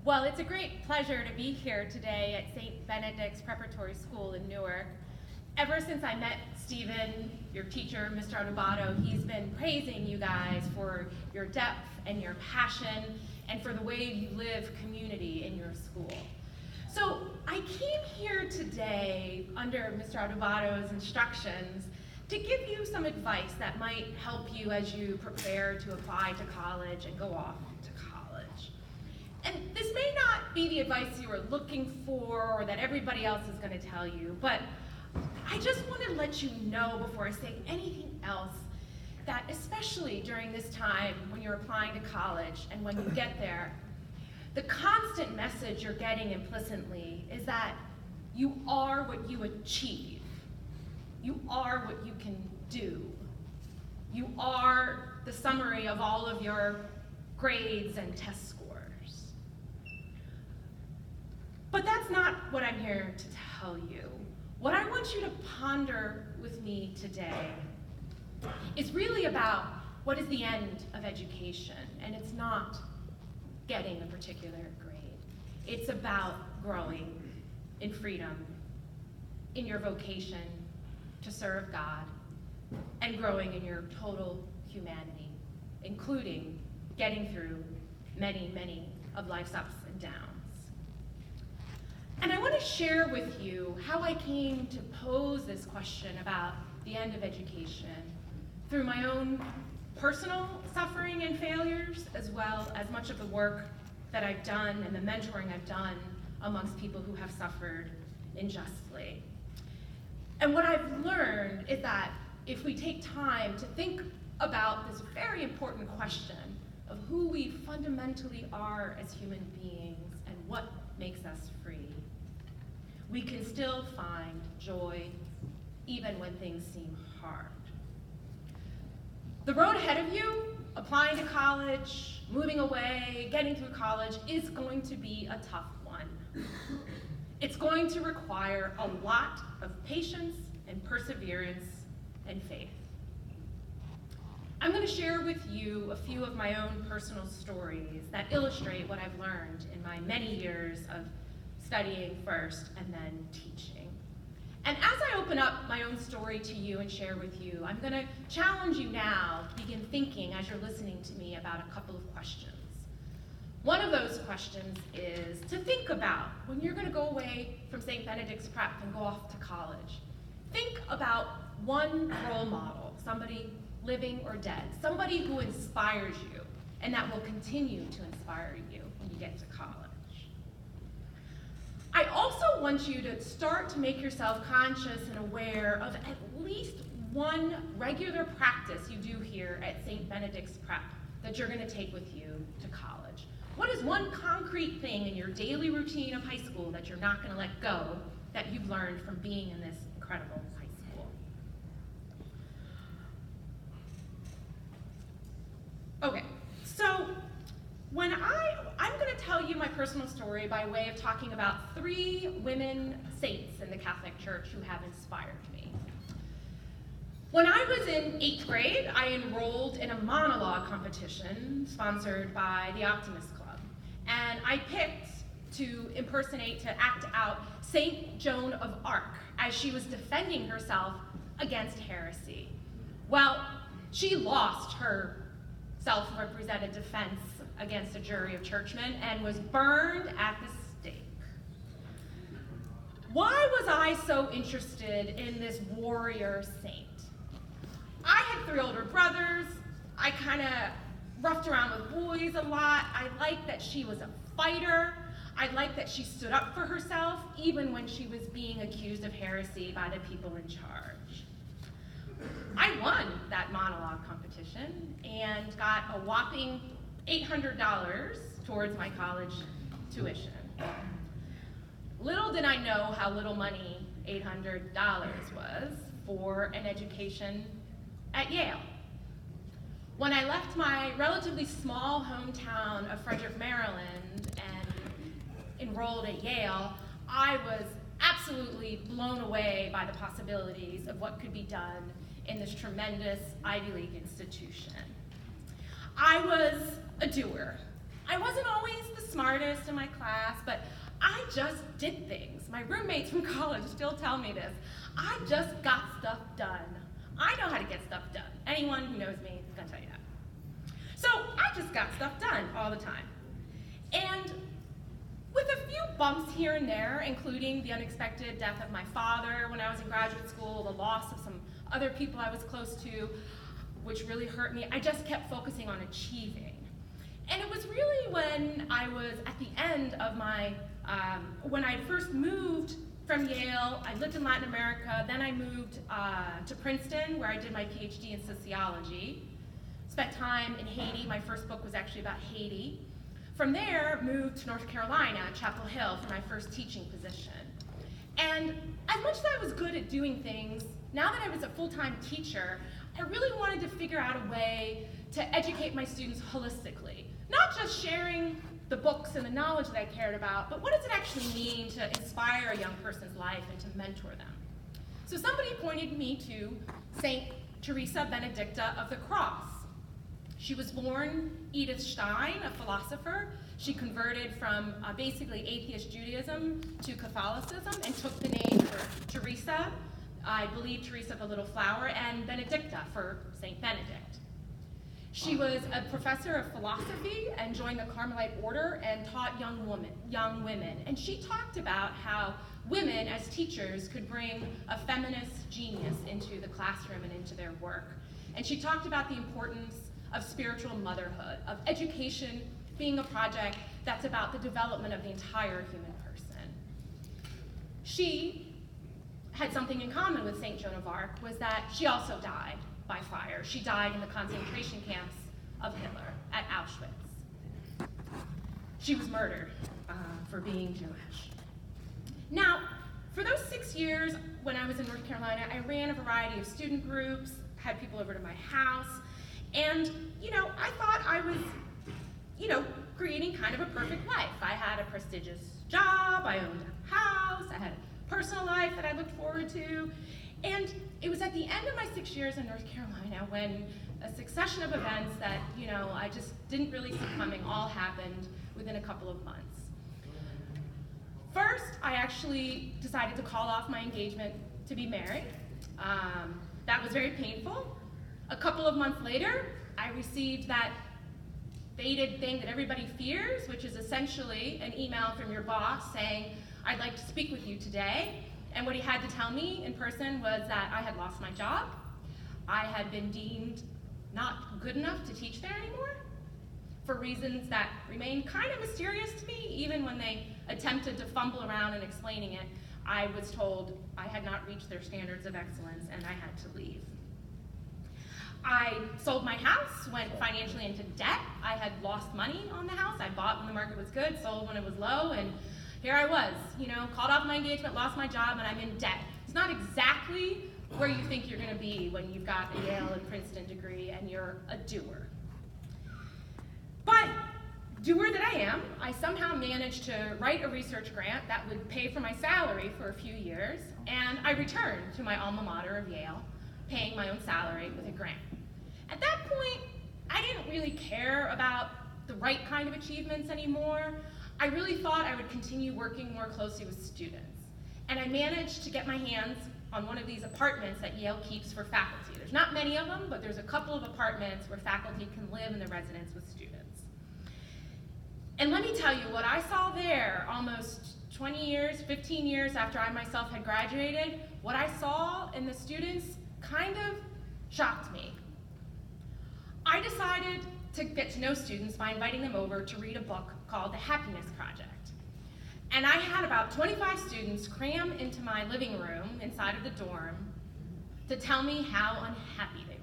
Well, it's a great pleasure to be here today at St. Benedict's Preparatory School in Newark. Ever since I met Stephen, your teacher, Mr. Adubato, he's been praising you guys for your depth and your passion and for the way you live community in your school. So I came here today under Mr. Adubato's instructions to give you some advice that might help you as you prepare to apply to college and go off to college. And this may not be the advice you were looking for or that everybody else is going to tell you, but I just want to let you know before I say anything else that especially during this time when you're applying to college and when you get there, the constant message you're getting implicitly is that you are what you achieve. You are what you can do. You are the summary of all of your grades and test scores. But that's not what I'm here to tell you. What I want you to ponder with me today is really about what is the end of education, and it's not getting a particular grade. It's about growing in freedom, in your vocation to serve God, and growing in your total humanity, including getting through many, many of life's ups and downs. And I want to share with you how I came to pose this question about the end of education through my own personal suffering and failures, as well as much of the work that I've done and the mentoring I've done amongst people who have suffered unjustly. And what I've learned is that if we take time to think about this very important question of who we fundamentally are as human beings and what makes us free, we can still find joy even when things seem hard. The road ahead of you, applying to college, moving away, getting through college, is going to be a tough one. It's going to require a lot of patience and perseverance and faith. I'm going to share with you a few of my own personal stories that illustrate what I've learned in my many years of studying first and then teaching. And as I open up my own story to you and share with you, I'm going to challenge you now to begin thinking as you're listening to me about a couple of questions. One of those questions is to think about when you're going to go away from St. Benedict's Prep and go off to college. Think about one role model, somebody living or dead, somebody who inspires you and that will continue to inspire you when you get to college. I also want you to start to make yourself conscious and aware of at least one regular practice you do here at St. Benedict's Prep that you're going to take with you to college. What is one concrete thing in your daily routine of high school that you're not going to let go that you've learned from being in this incredible high school? Okay, so I'm going to tell you my personal story by way of talking about 3 women saints in the Catholic Church who have inspired me. When I was in 8th grade, I enrolled in a monologue competition sponsored by the Optimist Club, and I picked to act out Saint Joan of Arc as she was defending herself against heresy. Well, she lost her self-represented defense against a jury of churchmen and was burned at the stake. Why was I so interested in this warrior saint? I had 3 older brothers. I kind of roughed around with boys a lot. I liked that she was a fighter. I liked that she stood up for herself even when she was being accused of heresy by the people in charge. I won that monologue competition and got a whopping $800 towards my college tuition. Little did I know how little money $800 was for an education at Yale. When I left my relatively small hometown of Frederick, Maryland, and enrolled at Yale, I was absolutely blown away by the possibilities of what could be done in this tremendous Ivy League institution. I was a doer. I wasn't always the smartest in my class, but I just did things. My roommates from college still tell me this. I just got stuff done. I know how to get stuff done. Anyone who knows me is gonna tell you that. So I just got stuff done all the time. And with a few bumps here and there, including the unexpected death of my father when I was in graduate school, the loss of some other people I was close to, which really hurt me, I just kept focusing on achieving. And it was really when I was at the end of my, when I first moved from Yale, I lived in Latin America, then I moved to Princeton, where I did my PhD in sociology. Spent time in Haiti. My first book was actually about Haiti. From there, moved to North Carolina, Chapel Hill, for my first teaching position. And as much as I was good at doing things, now that I was a full-time teacher, I really wanted to figure out a way to educate my students holistically. Not just sharing the books and the knowledge that I cared about, but what does it actually mean to inspire a young person's life and to mentor them? So somebody pointed me to Saint Teresa Benedicta of the Cross. She was born Edith Stein, a philosopher. She converted from basically atheist Judaism to Catholicism and took the name for Teresa, I believe Teresa of the Little Flower, and Benedicta for Saint Benedict. She was a professor of philosophy and joined the Carmelite order and taught young women. And she talked about how women as teachers could bring a feminist genius into the classroom and into their work. And she talked about the importance of spiritual motherhood, of education being a project that's about the development of the entire human person. She had something in common with St. Joan of Arc, was that she also died by fire. She died in the concentration camps of Hitler at Auschwitz. She was murdered for being Jewish. Now, for those 6 years when I was in North Carolina, I ran a variety of student groups, had people over to my house, and, I thought I was, creating kind of a perfect life. I had a prestigious job, I owned a house, I had a personal life that I looked forward to, and it was at the end of my 6 years in North Carolina when a succession of events that, I just didn't really see coming all happened within a couple of months. First, I actually decided to call off my engagement to be married. That was very painful. A couple of months later, I received that fated thing that everybody fears, which is essentially an email from your boss saying, "I'd like to speak with you today." And what he had to tell me in person was that I had lost my job. I had been deemed not good enough to teach there anymore for reasons that remain kind of mysterious to me. Even when they attempted to fumble around in explaining it, I was told I had not reached their standards of excellence and I had to leave. I sold my house, went financially into debt. I had lost money on the house. I bought when the market was good, sold when it was low, and here I was, called off my engagement, lost my job, and I'm in debt. It's not exactly where you think you're gonna be when you've got a Yale and Princeton degree and you're a doer. But, doer that I am, I somehow managed to write a research grant that would pay for my salary for a few years, and I returned to my alma mater of Yale, paying my own salary with a grant. At that point, I didn't really care about the right kind of achievements anymore. I really thought I would continue working more closely with students. And I managed to get my hands on one of these apartments that Yale keeps for faculty. There's not many of them, but there's a couple of apartments where faculty can live in the residence with students. And let me tell you, what I saw there almost 20 years, 15 years after I myself had graduated, what I saw in the students kind of shocked me. I decided to get to know students by inviting them over to read a book called The Happiness Project. And I had about 25 students cram into my living room inside of the dorm to tell me how unhappy they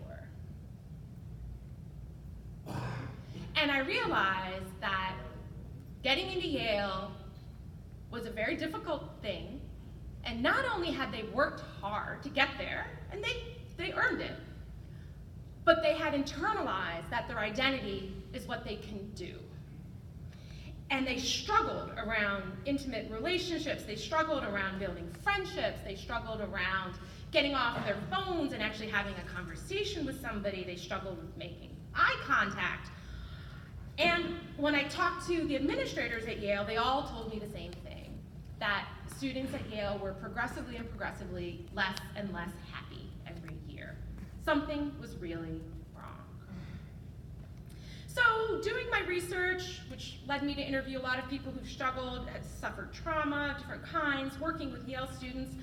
were. And I realized that getting into Yale was a very difficult thing, and not only had they worked hard to get there, and they earned it, but they had internalized that their identity is what they can do. And they struggled around intimate relationships, they struggled around building friendships, they struggled around getting off their phones and actually having a conversation with somebody, they struggled with making eye contact. And when I talked to the administrators at Yale, they all told me the same thing, that students at Yale were progressively and progressively less and less happy every year. Something was really wrong. So doing my research, which led me to interview a lot of people who struggled, had suffered trauma, different kinds, working with Yale students,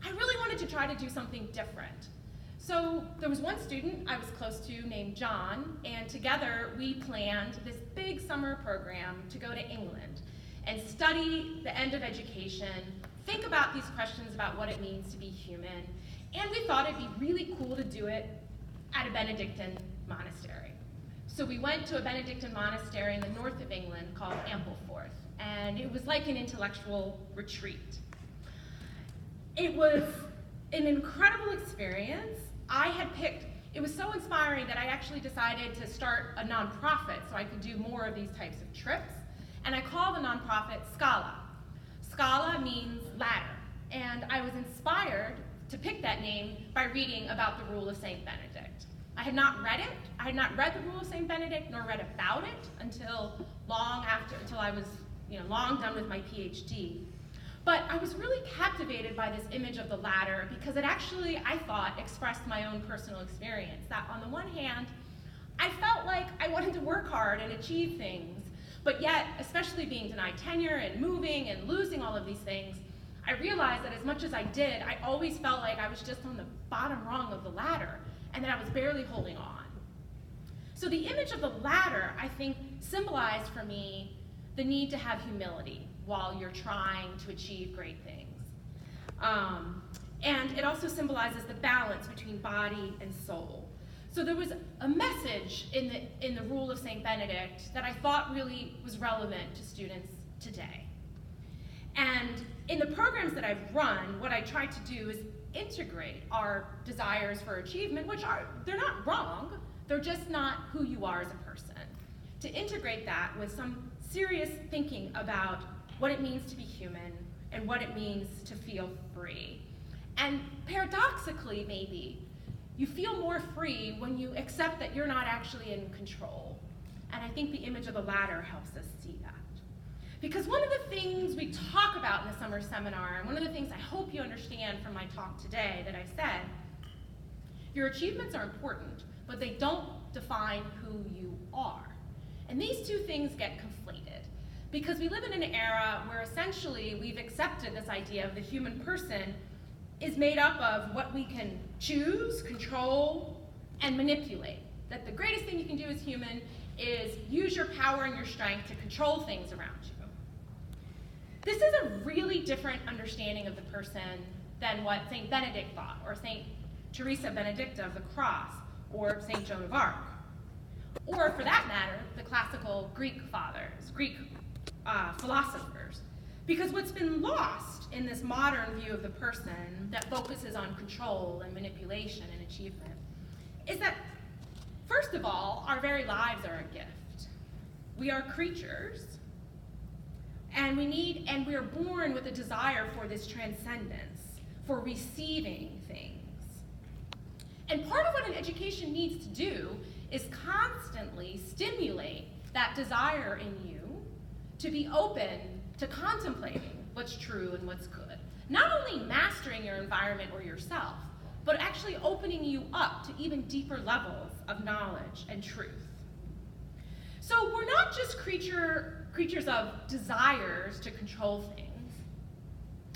I really wanted to try to do something different. So there was one student I was close to named John, and together we planned this big summer program to go to England and study the end of education, think about these questions about what it means to be human, and we thought it'd be really cool to do it at a Benedictine monastery. So we went to a Benedictine monastery in the north of England called Ampleforth, and it was like an intellectual retreat. It was an incredible experience. It was so inspiring that I actually decided to start a nonprofit so I could do more of these types of trips, and I called the nonprofit Scala. Scala means ladder, and I was inspired to pick that name by reading about the Rule of St. Benedict. I had not read it. I had not read the Rule of St. Benedict nor read about it until I was long done with my PhD. But I was really captivated by this image of the ladder because it actually, I thought, expressed my own personal experience. That on the one hand, I felt like I wanted to work hard and achieve things, but yet, especially being denied tenure and moving and losing all of these things, I realized that as much as I did, I always felt like I was just on the bottom rung of the ladder and that I was barely holding on. So the image of the ladder, I think, symbolized for me the need to have humility while you're trying to achieve great things. And it also symbolizes the balance between body and soul. So there was a message in the Rule of St. Benedict that I thought really was relevant to students today. And in the programs that I've run, what I try to do is integrate our desires for achievement, they're not wrong, they're just not who you are as a person. To integrate that with some serious thinking about what it means to be human and what it means to feel free. And paradoxically, maybe, you feel more free when you accept that you're not actually in control. And I think the image of the ladder helps us see that. Because one of the things we talk about in the summer seminar, and one of the things I hope you understand from my talk today that I said, your achievements are important, but they don't define who you are. And these two things get conflated. Because we live in an era where essentially we've accepted this idea of the human person is made up of what we can choose, control, and manipulate. That the greatest thing you can do as human is use your power and your strength to control things around you. This is a really different understanding of the person than what St. Benedict thought, or St. Teresa Benedicta of the Cross, or St. Joan of Arc. Or, for that matter, the classical Greek fathers, Greek philosophers. Because what's been lost in this modern view of the person that focuses on control and manipulation and achievement is that, first of all, our very lives are a gift. We are creatures, and we are born with a desire for this transcendence, for receiving things. And part of what an education needs to do is constantly stimulate that desire in you to be open to contemplating what's true and what's good. Not only mastering your environment or yourself, but actually opening you up to even deeper levels of knowledge and truth. So we're not just creatures of desires to control things,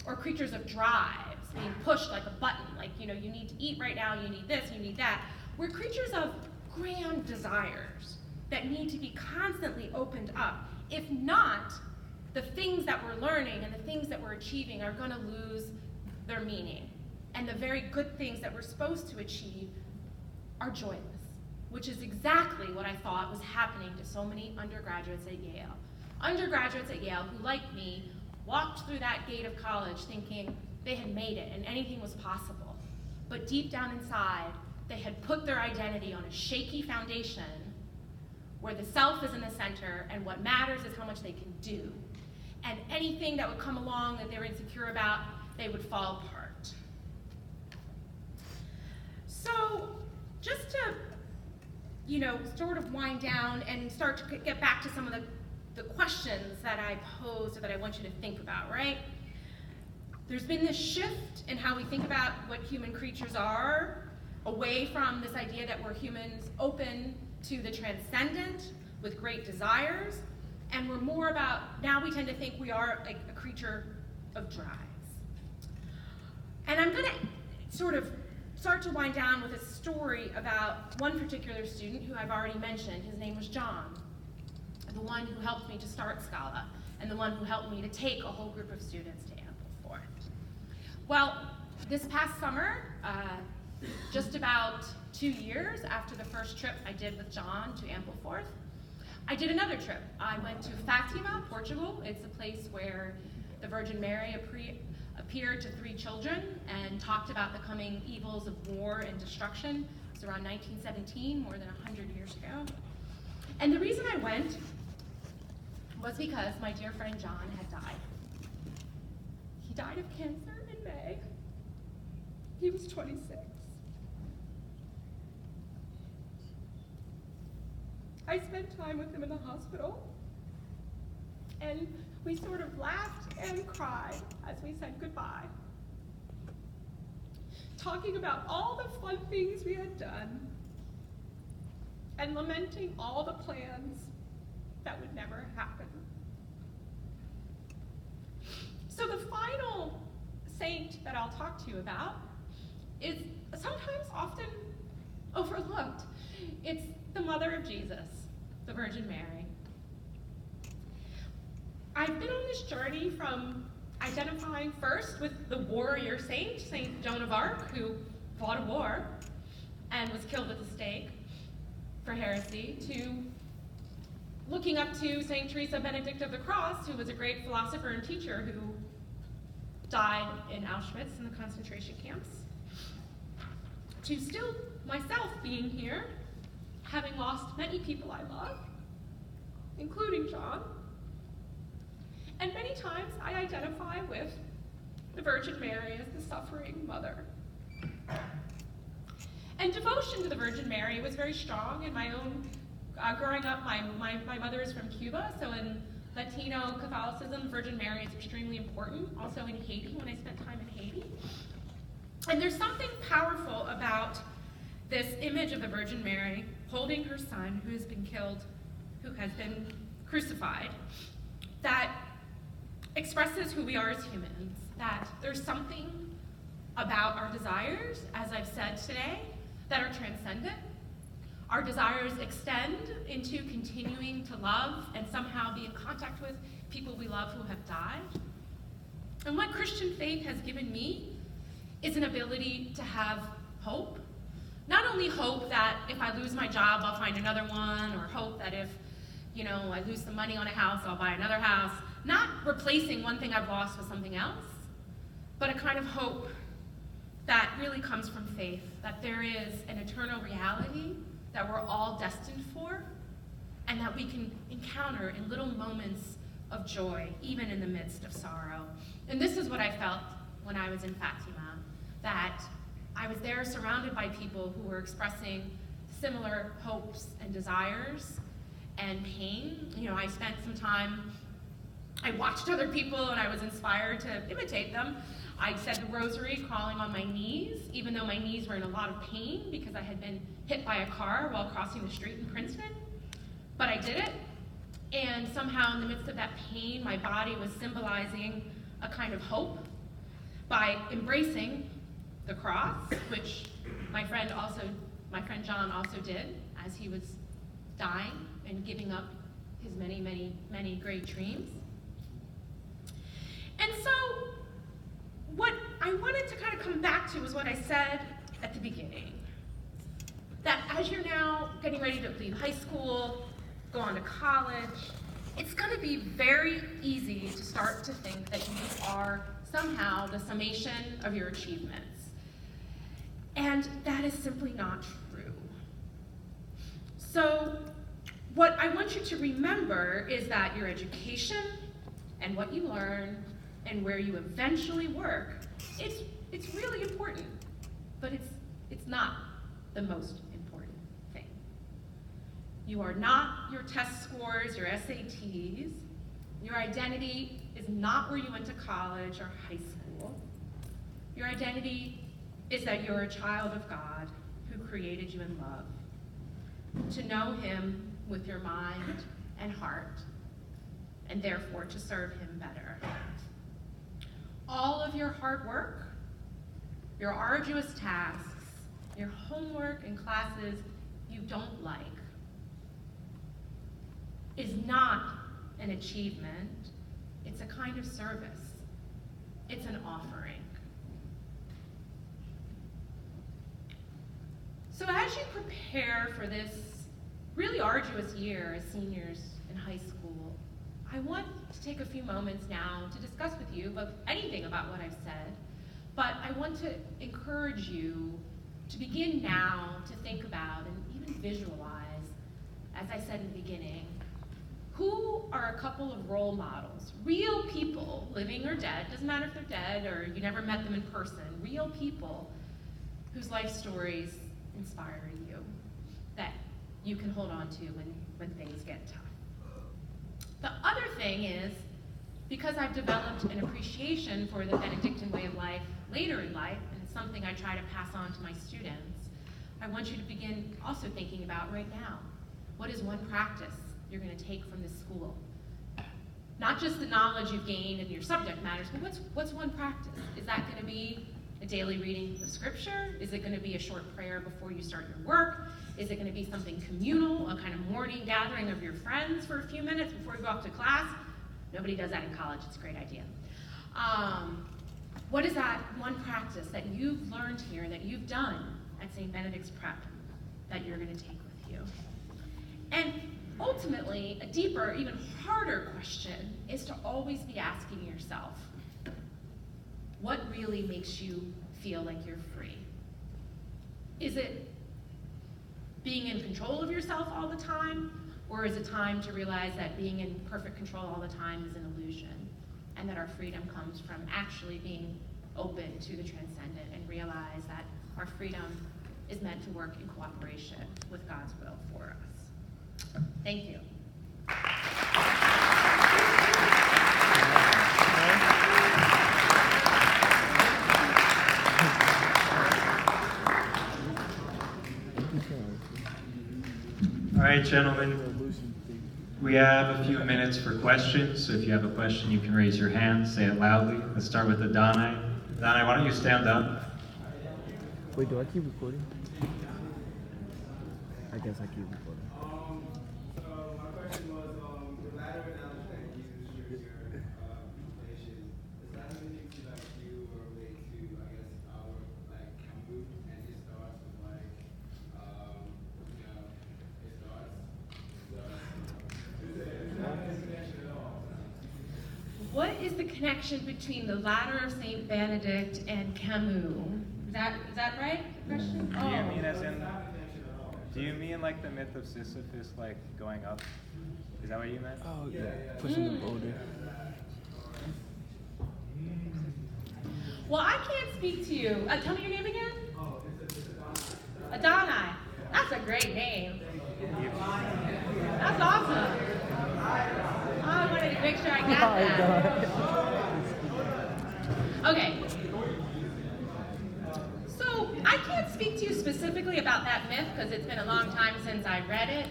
or creatures of drives, being pushed like a button, like, you need to eat right now, you need this, you need that. We're creatures of grand desires that need to be constantly opened up. If not, the things that we're learning and the things that we're achieving are going to lose their meaning. And the very good things that we're supposed to achieve are joyless, which is exactly what I thought was happening to so many undergraduates at Yale. Undergraduates at Yale who, like me, walked through that gate of college thinking they had made it and anything was possible. But deep down inside, they had put their identity on a shaky foundation where the self is in the center and what matters is how much they can do. And anything that would come along that they were insecure about, they would fall apart. So just to, sort of wind down and start to get back to some of the the questions that I posed or that I want you to think about, right? There's been this shift in how we think about what human creatures are, away from this idea that we're humans open to the transcendent with great desires, and we're more about, now we tend to think we are like a creature of drives. And I'm gonna sort of start to wind down with a story about one particular student who I've already mentioned. His name was John, the one who helped me to start Scala, and the one who helped me to take a whole group of students to Ampleforth. Well, this past summer, just about 2 years after the first trip I did with John to Ampleforth, I did another trip. I went to Fatima, Portugal. It's a place where the Virgin Mary appeared to 3 children and talked about the coming evils of war and destruction. It was around 1917, more than 100 years ago. And the reason I went was because my dear friend John had died. He died of cancer in May. He was 26. I spent time with him in the hospital, and we sort of laughed and cried as we said goodbye, talking about all the fun things we had done and lamenting all the plans that would never happen. So the final saint that I'll talk to you about is sometimes often overlooked. It's the mother of Jesus, the Virgin Mary. I've been on this journey from identifying first with the warrior saint, Saint Joan of Arc, who fought a war and was killed at the stake for heresy, to looking up to Saint Teresa Benedict of the Cross, who was a great philosopher and teacher who died in Auschwitz in the concentration camps, to still myself being here, having lost many people I love, including John. And many times I identify with the Virgin Mary as the suffering mother. And devotion to the Virgin Mary was very strong in my own, growing up, my mother is from Cuba, so in Latino Catholicism, Virgin Mary is extremely important. Also in Haiti, when I spent time in Haiti. And there's something powerful about this image of the Virgin Mary holding her son who has been killed, who has been crucified, that expresses who we are as humans, that there's something about our desires, as I've said today, that are transcendent. Our desires extend into continuing to love and somehow be in contact with people we love who have died. And what Christian faith has given me is an ability to have hope. Not only hope that if I lose my job, I'll find another one, or hope that if, I lose some money on a house, I'll buy another house. Not replacing one thing I've lost with something else, but a kind of hope that really comes from faith, that there is an eternal reality that we're all destined for, and that we can encounter in little moments of joy, even in the midst of sorrow. And this is what I felt when I was in Fatima, that I was there surrounded by people who were expressing similar hopes and desires and pain. I spent some time, I watched other people and I was inspired to imitate them. I said the rosary crawling on my knees, even though my knees were in a lot of pain because I had been hit by a car while crossing the street in Princeton. But I did it, and somehow in the midst of that pain, my body was symbolizing a kind of hope by embracing the cross, which my friend John also did as he was dying and giving up his many, many, many great dreams. And so what I wanted to kind of come back to was what I said at the beginning, that as you're now getting ready to leave high school, go on to college, it's going to be very easy to start to think that you are somehow the summation of your achievements. And that is simply not true. So what I want you to remember is that your education and what you learn and where you eventually work, it's really important, but it's not the most important thing. You are not your test scores, your SATs. Your identity is not where you went to college or high school. Your identity is that you're a child of God who created you in love. To know him with your mind and heart, and therefore to serve him better. All of your hard work, your arduous tasks, your homework and classes you don't like, is not an achievement, it's a kind of service. It's an offering. So as you prepare for this really arduous year as seniors in high school, I want to take a few moments now to discuss with you about anything about what I've said, but I want to encourage you to begin now to think about and even visualize, as I said in the beginning, who are a couple of role models, real people, living or dead, doesn't matter if they're dead or you never met them in person, real people whose life stories inspire you, that you can hold on to when things get tough. The other thing is, because I've developed an appreciation for the Benedictine way of life later in life, and it's something I try to pass on to my students, I want you to begin also thinking about right now. What is one practice you're going to take from this school? Not just the knowledge you've gained and your subject matters, but what's one practice? Is that going to be a daily reading of scripture? Is it going to be a short prayer before you start your work? Is it going to be something communal, a kind of morning gathering of your friends for a few minutes before you go off to class? Nobody does that in college. It's a great idea. What is that one practice that you've learned here, that you've done at St. Benedict's Prep, that you're going to take with you? And ultimately, a deeper, even harder question is to always be asking yourself, what really makes you feel like you're free? Is it being in control of yourself all the time? Or is it time to realize that being in perfect control all the time is an illusion, and that our freedom comes from actually being open to the transcendent and realize that our freedom is meant to work in cooperation with God's will for us? Thank you. All right, gentlemen, we have a few minutes for questions. So if you have a question, you can raise your hand, say it loudly. Let's start with Adonai. Adonai, why don't you stand up? Wait, do I keep recording? I guess I keep recording. So my question was, the ladder analogy that you used for your information, is that anything to like you or relate to, I guess, our like Camus, and it starts with like, you know, it starts. Is there any connection at all? What is the connection between the ladder of St. Benedict and Camus? Is that right? The question? Do you mean as in? Do you mean like the myth of Sisyphus, like going up? Is that what you meant? Oh, yeah. Pushing the boulder. Well, I can't speak to you. Tell me your name again. Adonai. That's a great name. That's awesome. Oh, I wanted to make sure I got that. Okay. So I can't speak to you specifically about that myth because it's been a long time since I read it.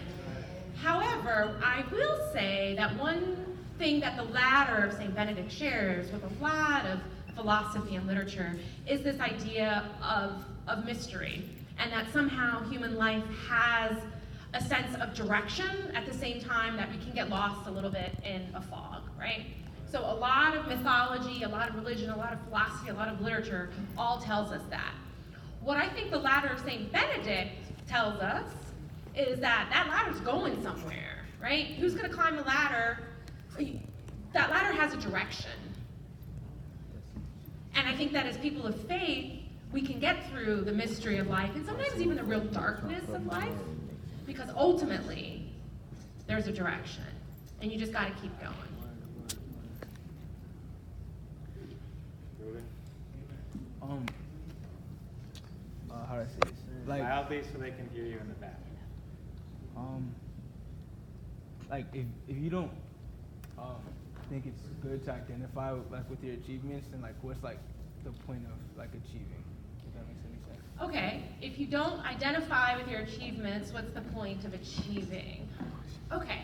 However, I will say that one thing that the ladder of St. Benedict shares with a lot of philosophy and literature is this idea of mystery, and that somehow human life has a sense of direction at the same time that we can get lost a little bit in a fog, right? So a lot of mythology, a lot of religion, a lot of philosophy, a lot of literature all tells us that. What I think the ladder of St. Benedict tells us is that that ladder's going somewhere, right? Who's gonna climb the ladder? That ladder has a direction. And I think that as people of faith, we can get through the mystery of life, and sometimes even the real darkness of life, because ultimately, there's a direction, and you just gotta keep going. How do I say this? Like, Loudly so they can hear you in the back. like if you don't think it's good to identify with your achievements, then like what's like the point of like achieving? If that makes any sense. Okay, if you don't identify with your achievements, what's the point of achieving? Okay,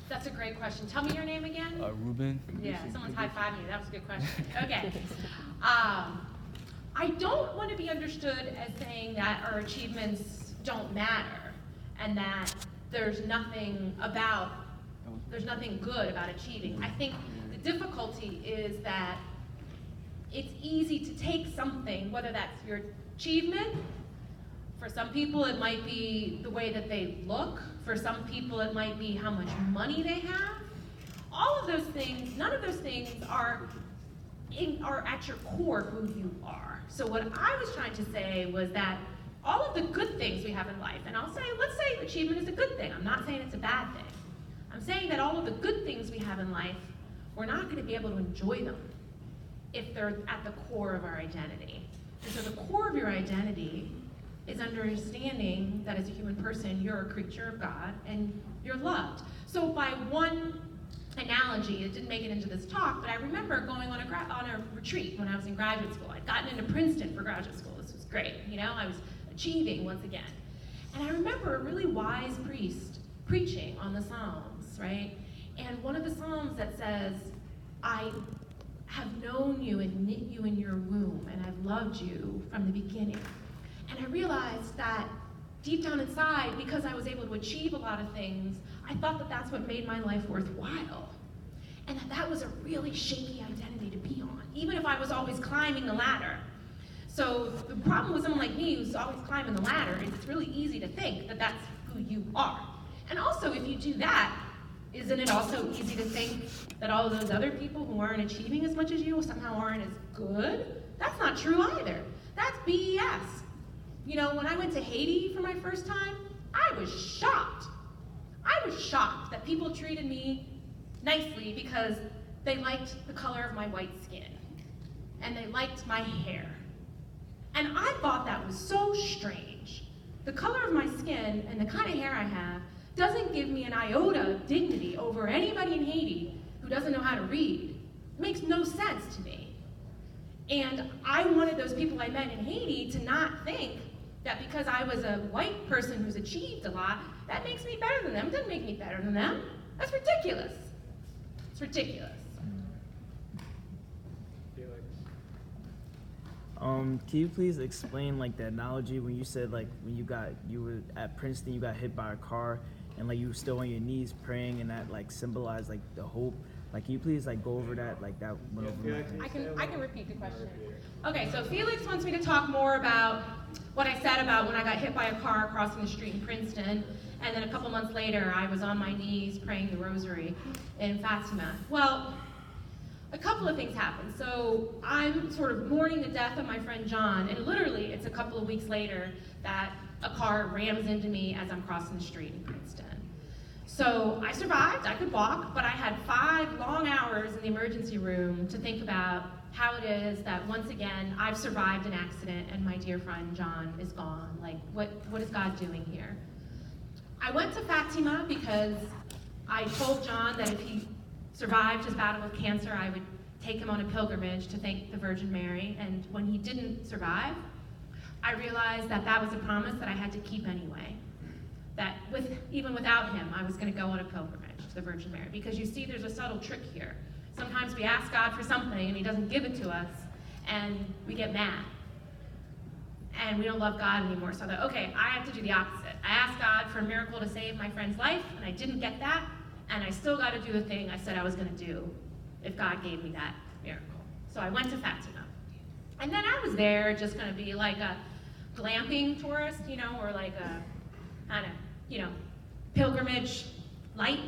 that's a great question. Tell me your name again. Ruben. Yeah, someone's high-fiving you. That was a good question. Okay. I don't want to be understood as saying that our achievements don't matter and that there's nothing good about achieving. I think the difficulty is that it's easy to take something, whether that's your achievement. For some people, it might be the way that they look. For some people, it might be how much money they have. All of those things, none of those things are at your core who you are. So what I was trying to say was that all of the good things we have in life, and let's say achievement is a good thing. I'm not saying it's a bad thing. I'm saying that all of the good things we have in life, we're not going to be able to enjoy them if they're at the core of our identity. And so the core of your identity is understanding that as a human person, you're a creature of God and you're loved. So by one analogy, it didn't make it into this talk, but I remember going on a retreat when I was in graduate school. I'd gotten into Princeton for graduate school. This was great, I was achieving once again. And I remember a really wise priest preaching on the Psalms, right? And one of the Psalms that says, I have known you and knit you in your womb, and I've loved you from the beginning. And I realized that deep down inside, because I was able to achieve a lot of things, I thought that that's what made my life worthwhile. And that was a really shaky identity to be on, even if I was always climbing the ladder. So the problem with someone like me who's always climbing the ladder is it's really easy to think that that's who you are. And also, if you do that, isn't it also easy to think that all of those other people who aren't achieving as much as you somehow aren't as good? That's not true either. That's BS. When I went to Haiti for my first time, I was shocked. I was shocked that people treated me nicely because they liked the color of my white skin and they liked my hair. And I thought that was so strange. The color of my skin and the kind of hair I have doesn't give me an iota of dignity over anybody in Haiti who doesn't know how to read. It makes no sense to me. And I wanted those people I met in Haiti to not think that because I was a white person who's achieved a lot, that makes me better than them. It doesn't make me better than them. That's ridiculous. It's ridiculous. Can you please explain like the analogy when you said like when you were at Princeton, you got hit by a car and like you were still on your knees praying and that like symbolized like the hope. Like, can you please like go over that? Like that went over my head. I can repeat the question. Okay, so Felix wants me to talk more about what I said about when I got hit by a car crossing the street in Princeton, and then a couple months later I was on my knees praying the rosary in Fatima. Well, a couple of things happened. So I'm sort of mourning the death of my friend John, and literally it's a couple of weeks later that a car rams into me as I'm crossing the street in Princeton. So I survived, I could walk, but I had 5 long hours in the emergency room to think about how it is that once again I've survived an accident and my dear friend John is gone. Like, what is God doing here? I went to Fatima because I told John that if he survived his battle with cancer, I would take him on a pilgrimage to thank the Virgin Mary, and when he didn't survive, I realized that that was a promise that I had to keep anyway. That even without him, I was going to go on a pilgrimage to the Virgin Mary. Because you see, there's a subtle trick here. Sometimes we ask God for something and he doesn't give it to us, and we get mad. And we don't love God anymore. So I thought, okay, I have to do the opposite. I asked God for a miracle to save my friend's life, and I didn't get that, and I still got to do the thing I said I was going to do if God gave me that miracle. So I went to Fatima. And then I was there just going to be like a glamping tourist, or like a, I don't know, pilgrimage light,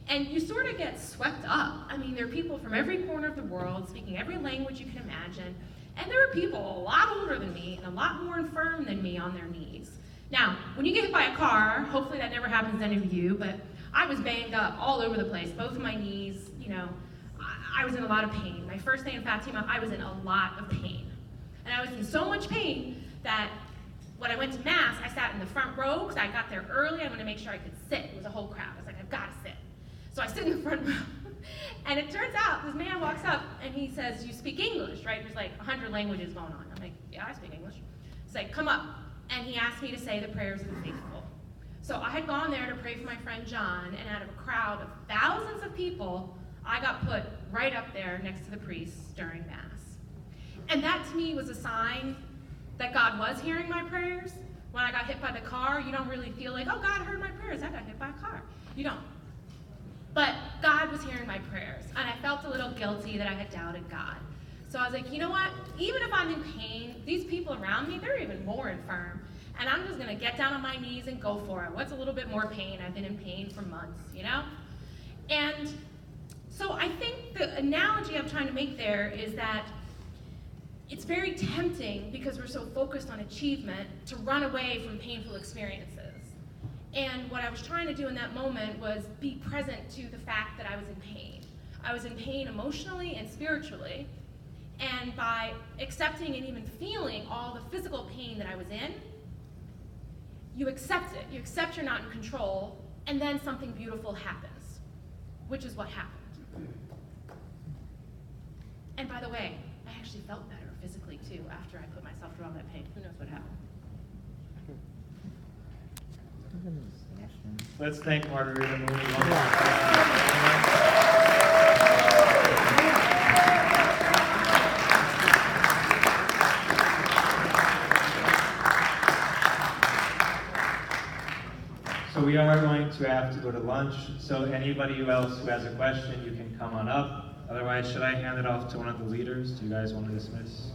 and you sort of get swept up. I mean, there are people from every corner of the world speaking every language you can imagine, and there are people a lot older than me and a lot more infirm than me on their knees. Now, when you get hit by a car, hopefully that never happens to any of you, but I was banged up all over the place, both of my knees, I was in a lot of pain. My first day in Fatima, I was in a lot of pain. And I was in so much pain that when I went to Mass, I sat in the front row because I got there early. I wanted to make sure I could sit. It was a whole crowd. I was like, I've got to sit. So I sit in the front row. And it turns out this man walks up and he says, you speak English, right? There's like 100 languages going on. I'm like, yeah, I speak English. He's like, come up. And he asked me to say the prayers of the faithful. So I had gone there to pray for my friend John, and out of a crowd of thousands of people, I got put right up there next to the priest during Mass. And that to me was a sign that God was hearing my prayers. When I got hit by the car, you don't really feel like, oh, God heard my prayers. I got hit by a car. You don't. But God was hearing my prayers, and I felt a little guilty that I had doubted God. So I was like, you know what? Even if I'm in pain, these people around me, they're even more infirm. And I'm just going to get down on my knees and go for it. What's a little bit more pain? I've been in pain for months, you know? And so I think the analogy I'm trying to make there is that it's very tempting, because we're so focused on achievement, to run away from painful experiences. And what I was trying to do in that moment was be present to the fact that I was in pain. I was in pain emotionally and spiritually. And by accepting and even feeling all the physical pain that I was in, you accept it. You accept you're not in control, and then something beautiful happens, which is what happened. And by the way, I actually felt better physically too after I put myself through all that pain. Who knows what happened? Let's thank Margarita Mooney one more time. So we are going to have to go to lunch. So anybody else who has a question, you can come on up. Otherwise, should I hand it off to one of the leaders? Do you guys want to dismiss?